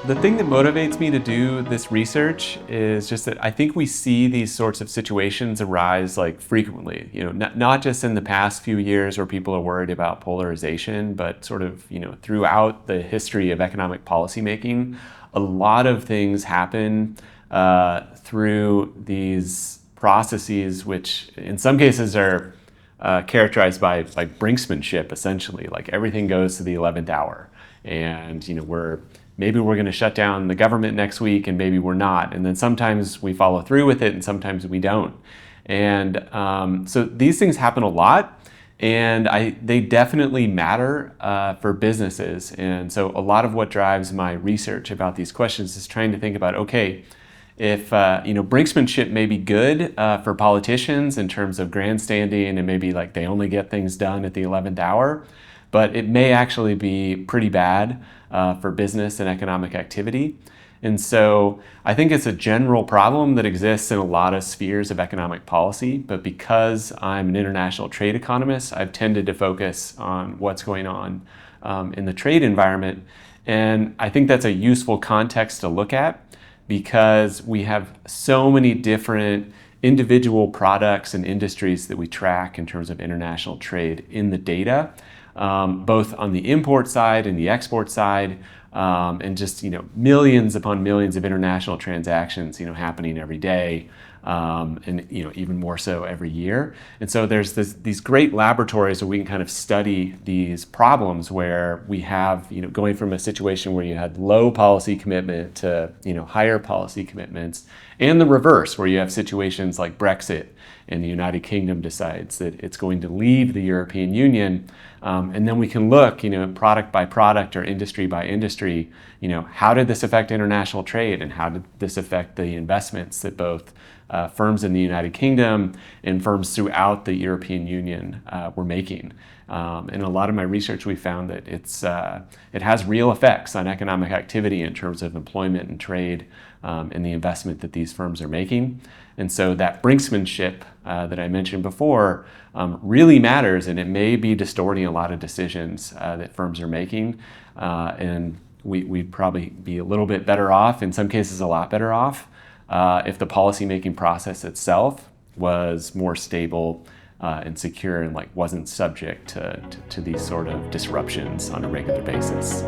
The thing that motivates me to do this research is just that I think we see these sorts of situations arise like frequently, not just in the past few years where people are worried about polarization, but sort of, throughout the history of economic policymaking. A lot of things happen through these processes, which in some cases are characterized by like brinksmanship, essentially. Like everything goes to the 11th hour. And maybe we're going to shut down the government next week, and maybe we're not. And then sometimes we follow through with it, and sometimes we don't. And so these things happen a lot, and they definitely matter for businesses. And so a lot of what drives my research about these questions is trying to think about, okay, if brinksmanship may be good for politicians in terms of grandstanding, and maybe like they only get things done at the 11th hour, but it may actually be pretty bad for business and economic activity. And so I think it's a general problem that exists in a lot of spheres of economic policy, but because I'm an international trade economist, I've tended to focus on what's going on in the trade environment. And I think that's a useful context to look at because we have so many different individual products and industries that we track in terms of international trade in the data. Both on the import side and the export side, and just millions upon millions of international transactions happening every day, and even more so every year. And so there's these great laboratories where we can kind of study these problems where we have going from a situation where you had low policy commitment to higher policy commitments, and the reverse where you have situations like Brexit and the United Kingdom decides that it's going to leave the European Union. And then we can look, product by product or industry by industry, how did this affect international trade, and how did this affect the investments that both firms in the United Kingdom and firms throughout the European Union were making. In a lot of my research, we found that it has real effects on economic activity in terms of employment and trade and the investment that these firms are making. And so that brinksmanship that I mentioned before really matters, and it may be distorting a lot of decisions that firms are making. And we'd probably be a little bit better off, in some cases a lot better off, if the policymaking process itself was more stable and secure and wasn't subject to these sort of disruptions on a regular basis.